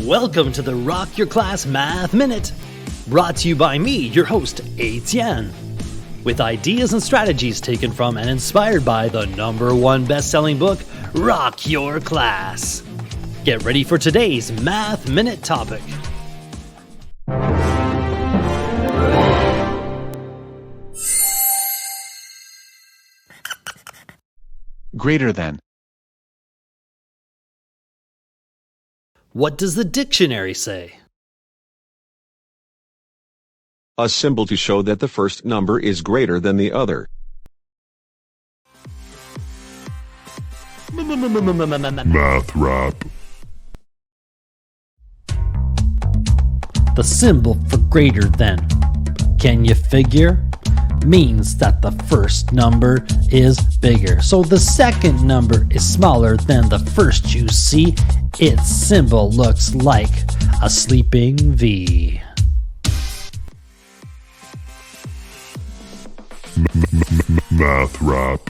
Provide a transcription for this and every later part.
Welcome to the Rock Your Class Math Minute, brought to you by me, your host, Etienne, with ideas and strategies taken from and inspired by the #1 best-selling book, Rock Your Class. Get ready for today's Math Minute topic. Greater than. What does the dictionary say? A symbol to show that the first number is greater than the other. Math rap. The symbol for greater than, can you figure? Means that the first number is bigger. So the second number is smaller than the first. You see, its symbol looks like a sleeping V. Math rap.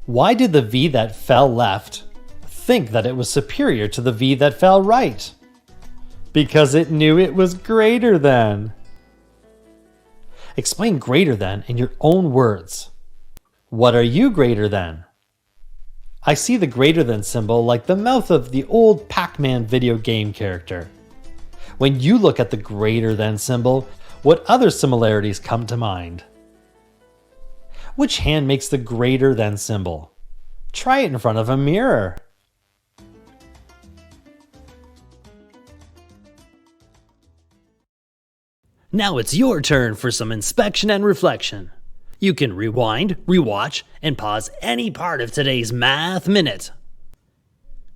Why did the V that fell left think that it was superior to the V that fell right? Because it knew it was greater than. Explain greater than in your own words. What are you greater than? I see the greater than symbol like the mouth of the old Pac-Man video game character. When you look at the greater than symbol, what other similarities come to mind? Which hand makes the greater than symbol? Try it in front of a mirror. Now it's your turn for some inspection and reflection. You can rewind, rewatch, and pause any part of today's Math Minute.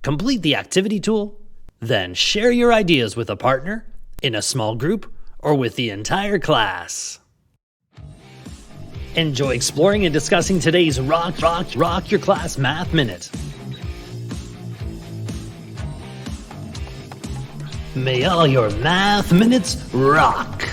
Complete the activity tool, then share your ideas with a partner, in a small group, or with the entire class. Enjoy exploring and discussing today's Rock Your Class Math Minute. May all your math minutes rock!